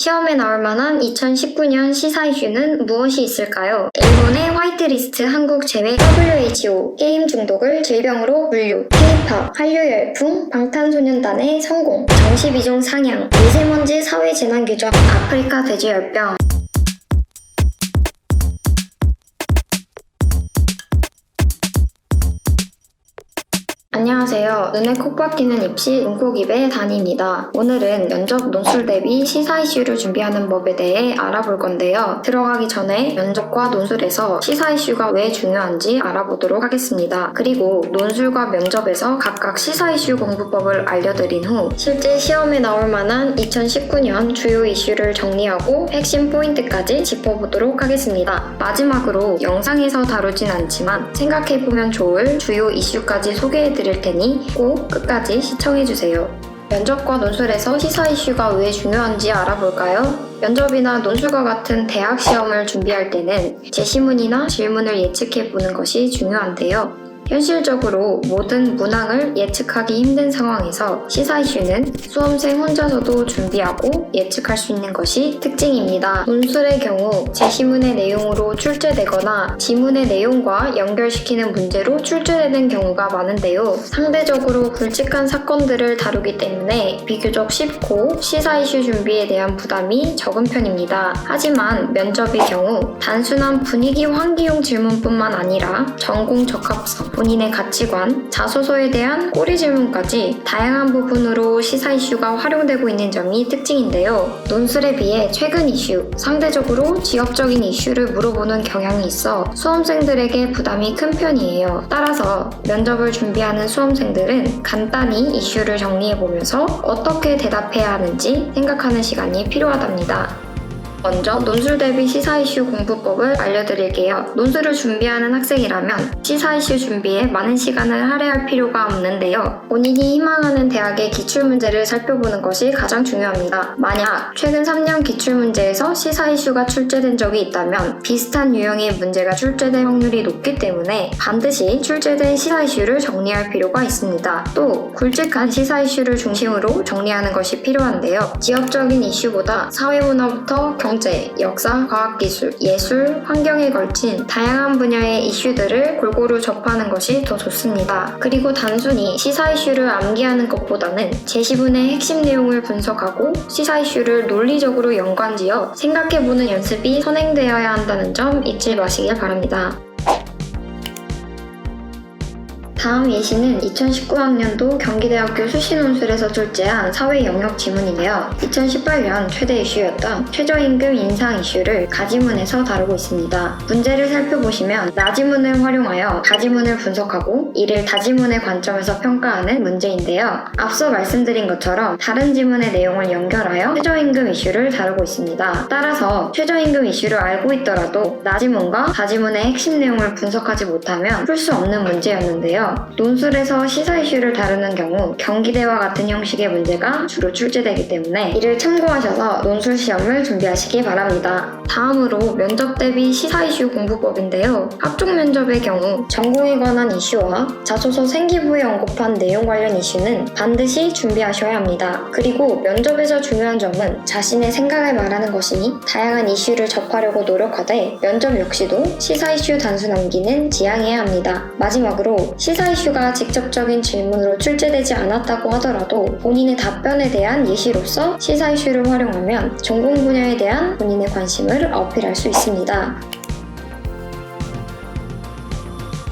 시험에 나올 만한 2019년 시사 이슈는 무엇이 있을까요? 일본의 화이트리스트 한국 제외, WHO, 게임 중독을 질병으로 분류, K-팝, 한류 열풍, 방탄소년단의 성공, 정시 비중 상향, 미세먼지 사회 재난 규정, 아프리카 돼지열병. 안녕하세요. 눈에 콕 박히는 입시 눈콕입의 단입니다. 오늘은 면접 논술 대비 시사 이슈를 준비하는 법에 대해 알아볼 건데요. 들어가기 전에 면접과 논술에서 시사 이슈가 왜 중요한지 알아보도록 하겠습니다. 그리고 논술과 면접에서 각각 시사 이슈 공부법을 알려드린 후 실제 시험에 나올 만한 2019년 주요 이슈를 정리하고 핵심 포인트까지 짚어보도록 하겠습니다. 마지막으로 영상에서 다루진 않지만 생각해보면 좋을 주요 이슈까지 소개해드릴 테니 꼭 끝까지 시청해주세요. 면접과 논술에서 시사 이슈가 왜 중요한지 알아볼까요? 면접이나 논술과 같은 대학 시험을 준비할 때는 제시문이나 질문을 예측해보는 것이 중요한데요. 현실적으로 모든 문항을 예측하기 힘든 상황에서 시사 이슈는 수험생 혼자서도 준비하고 예측할 수 있는 것이 특징입니다. 논술의 경우 제시문의 내용으로 출제되거나 지문의 내용과 연결시키는 문제로 출제되는 경우가 많은데요. 상대적으로 굵직한 사건들을 다루기 때문에 비교적 쉽고 시사 이슈 준비에 대한 부담이 적은 편입니다. 하지만 면접의 경우 단순한 분위기 환기용 질문뿐만 아니라 전공 적합성, 본인의 가치관, 자소서에 대한 꼬리 질문까지 다양한 부분으로 시사 이슈가 활용되고 있는 점이 특징인데요. 논술에 비해 최근 이슈, 상대적으로 지역적인 이슈를 물어보는 경향이 있어 수험생들에게 부담이 큰 편이에요. 따라서 면접을 준비하는 수험생들은 간단히 이슈를 정리해보면서 어떻게 대답해야 하는지 생각하는 시간이 필요하답니다. 먼저 논술 대비 시사 이슈 공부법을 알려드릴게요. 논술을 준비하는 학생이라면 시사 이슈 준비에 많은 시간을 할애할 필요가 없는데요. 본인이 희망하는 대학의 기출문제를 살펴보는 것이 가장 중요합니다. 만약 최근 3년 기출문제에서 시사 이슈가 출제된 적이 있다면 비슷한 유형의 문제가 출제될 확률이 높기 때문에 반드시 출제된 시사 이슈를 정리할 필요가 있습니다. 또 굵직한 시사 이슈를 중심으로 정리하는 것이 필요한데요. 지역적인 이슈보다 사회문화부터 경제, 역사, 과학기술, 예술, 환경에 걸친 다양한 분야의 이슈들을 골고루 접하는 것이 더 좋습니다. 그리고 단순히 시사 이슈를 암기하는 것보다는 제시문의 핵심 내용을 분석하고 시사 이슈를 논리적으로 연관지어 생각해보는 연습이 선행되어야 한다는 점 잊지 마시길 바랍니다. 다음 예시는 2019학년도 경기대학교 수시논술에서 출제한 사회 영역 지문인데요. 2018년 최대 이슈였던 최저임금 인상 이슈를 가지문에서 다루고 있습니다. 문제를 살펴보시면 나지문을 활용하여 가지문을 분석하고 이를 다지문의 관점에서 평가하는 문제인데요. 앞서 말씀드린 것처럼 다른 지문의 내용을 연결하여 최저임금 이슈를 다루고 있습니다. 따라서 최저임금 이슈를 알고 있더라도 나지문과 다지문의 핵심 내용을 분석하지 못하면 풀 수 없는 문제였는데요. 논술에서 시사 이슈를 다루는 경우 경기대와 같은 형식의 문제가 주로 출제되기 때문에 이를 참고하셔서 논술 시험을 준비하시기 바랍니다. 다음으로 면접 대비 시사 이슈 공부법인데요. 합격 면접의 경우 전공에 관한 이슈와 자소서 생기부에 언급한 내용 관련 이슈는 반드시 준비하셔야 합니다. 그리고 면접에서 중요한 점은 자신의 생각을 말하는 것이니 다양한 이슈를 접하려고 노력하되 면접 역시도 시사 이슈 단순 암기는 지양해야 합니다. 마지막으로 시사 이슈가 직접적인 질문으로 출제되지 않았다고 하더라도 본인의 답변에 대한 예시로서 시사 이슈를 활용하면 전공 분야에 대한 본인의 관심을 어필할 수 있습니다.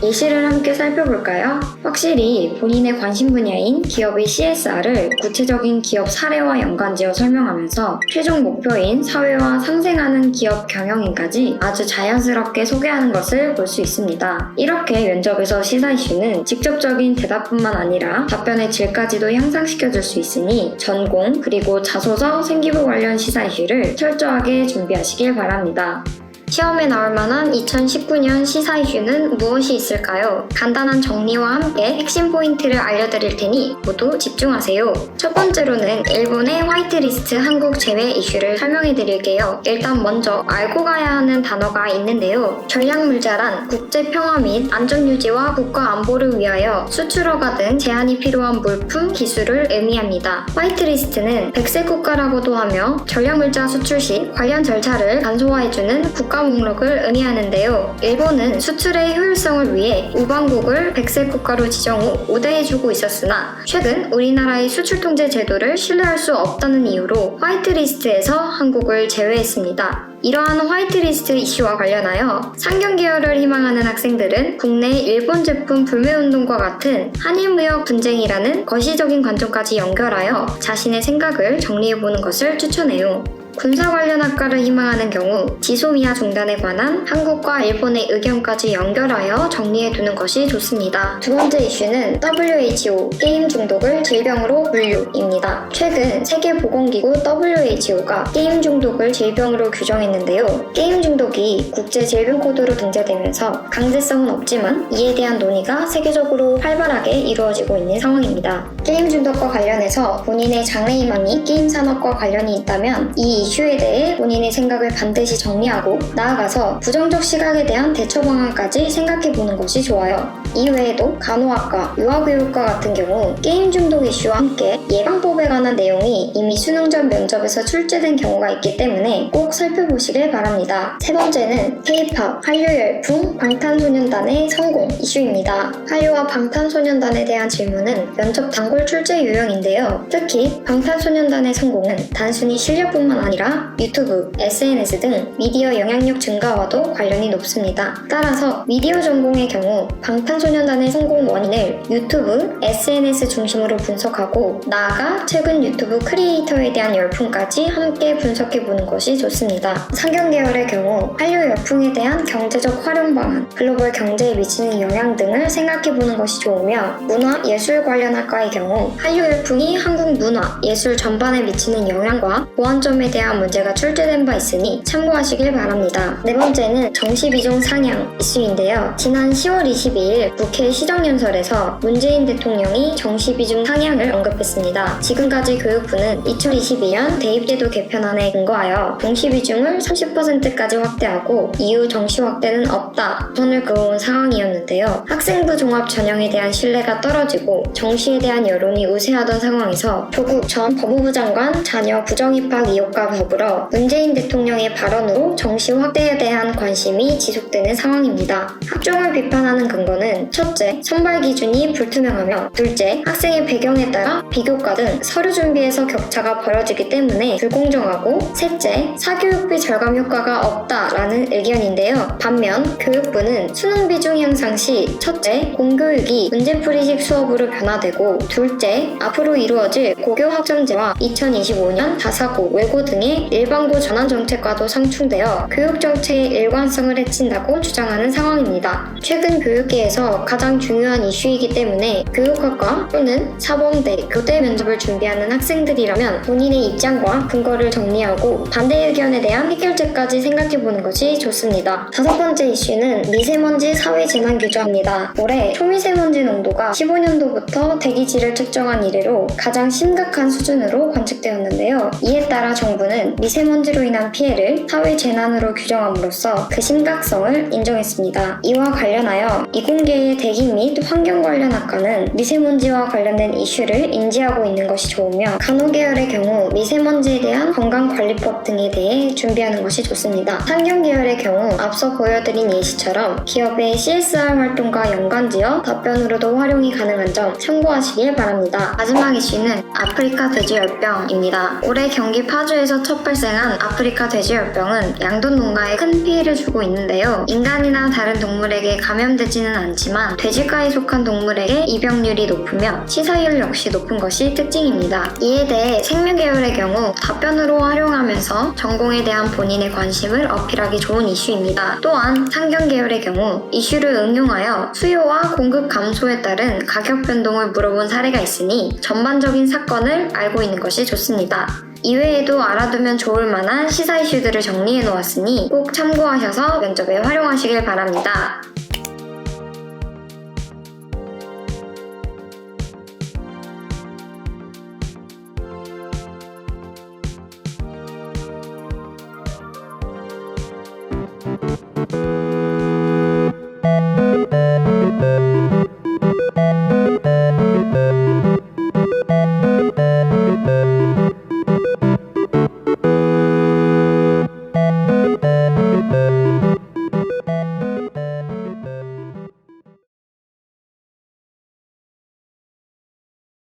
예시를 함께 살펴볼까요? 확실히 본인의 관심 분야인 기업의 CSR을 구체적인 기업 사례와 연관지어 설명하면서 최종 목표인 사회와 상생하는 기업 경영인까지 아주 자연스럽게 소개하는 것을 볼 수 있습니다. 이렇게 면접에서 시사 이슈는 직접적인 대답뿐만 아니라 답변의 질까지도 향상시켜줄 수 있으니 전공 그리고 자소서 생기부 관련 시사 이슈를 철저하게 준비하시길 바랍니다. 시험에 나올 만한 2019년 시사 이슈는 무엇이 있을까요? 간단한 정리와 함께 핵심 포인트를 알려드릴 테니 모두 집중하세요. 첫 번째로는 일본의 화이트리스트 한국 제외 이슈를 설명해 드릴게요. 일단 먼저 알고 가야 하는 단어가 있는데요. 전략물자란 국제평화 및 안전유지와 국가 안보를 위하여 수출허가 등 제한이 필요한 물품, 기술을 의미합니다. 화이트리스트는 백색 국가라고도 하며 전략물자 수출 시 관련 절차를 간소화해주는 국가 목록을 의미하는데요. 일본은 수출의 효율성을 위해 우방국을 백색 국가로 지정 후 우대해주고 있었으나 최근 우리나라의 수출 통제 제도를 신뢰할 수 없다는 이유로 화이트리스트에서 한국을 제외했습니다. 이러한 화이트리스트 이슈와 관련하여 상경 계열을 희망하는 학생들은 국내 일본 제품 불매운동과 같은 한일무역 분쟁이라는 거시적인 관점까지 연결하여 자신의 생각을 정리해보는 것을 추천해요. 군사 관련 학과를 희망하는 경우 지소미아 중단에 관한 한국과 일본의 의견까지 연결하여 정리해두는 것이 좋습니다. 두 번째 이슈는 WHO, 게임 중독을 질병으로 분류입니다. 최근 세계보건기구 WHO가 게임 중독을 질병으로 규정했는데요. 게임 중독이 국제질병코드로 등재되면서 강제성은 없지만 이에 대한 논의가 세계적으로 활발하게 이루어지고 있는 상황입니다. 게임 중독과 관련해서 본인의 장래희망이 게임 산업과 관련이 있다면 이 이슈에 대해 본인의 생각을 반드시 정리하고 나아가서 부정적 시각에 대한 대처 방안까지 생각해보는 것이 좋아요. 이외에도 간호학과, 유아교육과 같은 경우 게임 중독 이슈와 함께 예방법에 관한 내용이 이미 수능 전 면접에서 출제된 경우가 있기 때문에 꼭 살펴보시길 바랍니다. 세 번째는 K-POP, 한류 열풍, 방탄소년단의 성공 이슈입니다. 한류와 방탄소년단에 대한 질문은 면접 단골 출제 유형인데요. 특히 방탄소년단의 성공은 단순히 실력뿐만 아니라 유튜브, SNS 등 미디어 영향력 증가와도 관련이 높습니다. 따라서 미디어 전공의 경우 방탄소년단의 성공 원인을 유튜브, SNS 중심으로 분석하고 나아가 최근 유튜브 크리에이터에 대한 열풍까지 함께 분석해보는 것이 좋습니다. 상경 계열의 경우 한류 열풍에 대한 경제적 활용 방안, 글로벌 경제에 미치는 영향 등을 생각해보는 것이 좋으며 문화, 예술 관련 학과의 경우 한류 열풍이 한국 문화, 예술 전반에 미치는 영향과 보완점에 대한 문제가 출제된 바 있으니 참고하시길 바랍니다. 네 번째는 정시비중 상향 이슈인데요. 지난 10월 22일 국회 시정연설에서 문재인 대통령이 정시비중 상향을 언급했습니다. 지금까지 교육부는 2022년 대입제도 개편안에 근거하여 정시비중을 30%까지 확대하고 이후 정시 확대는 없다 선을 그어온 상황이었는데요. 학생부 종합 전형에 대한 신뢰가 떨어지고 정시에 대한 여론이 우세하던 상황에서 조국 전 법무부 장관 자녀 부정입학 의혹과 더불어 문재인 대통령의 발언으로 정시 확대에 대한 관심이 지속되는 상황입니다. 학종을 비판하는 근거는 첫째, 선발 기준이 불투명하며 둘째, 학생의 배경에 따라 비교과 등 서류 준비에서 격차가 벌어지기 때문에 불공정하고 셋째, 사교육비 절감 효과가 없다라는 의견인데요. 반면 교육부는 수능 비중 향상 시 첫째, 공교육이 문제풀이식 수업으로 변화되고 둘째, 앞으로 이루어질 고교 학점제와 2025년 다사고, 외고 등의 일반고 전환 정책과도 상충되어 교육 정책의 일관성을 해친다고 주장하는 상황입니다. 최근 교육계에서 가장 중요한 이슈이기 때문에 교육학과 또는 사범대, 교대 면접을 준비하는 학생들이라면 본인의 입장과 근거를 정리하고 반대 의견에 대한 해결책까지 생각해보는 것이 좋습니다. 다섯 번째 이슈는 미세먼지 사회재난 규정입니다. 올해 초미세먼지 농도가 15년도부터 대기질을 측정한 이래로 가장 심각한 수준으로 관측되었는데요. 이에 따라 정부는 미세먼지로 인한 피해를 사회재난으로 규정함으로써 그 심각성을 인정했습니다. 이와 관련하여 이공계의 대기 및 환경 관련 학과는 미세먼지와 관련된 이슈를 인지하고 있는 것이 좋으며 간호계열의 경우 미세먼지에 대한 건강관리법 등에 대해 준비하는 것이 좋습니다. 상경 계열의 경우 앞서 보여드린 예시처럼 기업의 CSR 활동과 연관지어 답변으로도 활용이 가능한 점 참고하시길 바랍니다. 마지막 이슈는 아프리카 돼지열병입니다. 올해 경기 파주에서 첫 발생한 아프리카 돼지열병은 양돈 농가에 큰 피해를 주고 있는데요. 인간이나 다른 동물에게 감염되지는 않지만 돼지과에 속한 동물에게 입영률이 높으며 치사율 역시 높은 것이 특징입니다. 이에 대해 생명계열의 경우 답변으로 활용하면서 전공에 대한 본인의 관심을 어필하기 좋은 이슈입니다. 또한 상경계열의 경우 이슈를 응용하여 수요와 공급 감소에 따른 가격 변동을 물어본 사례가 있으니 전반적인 사건을 알고 있는 것이 좋습니다. 이외에도 알아두면 좋을 만한 시사 이슈들을 정리해 놓았으니 꼭 참고하셔서 면접에 활용하시길 바랍니다.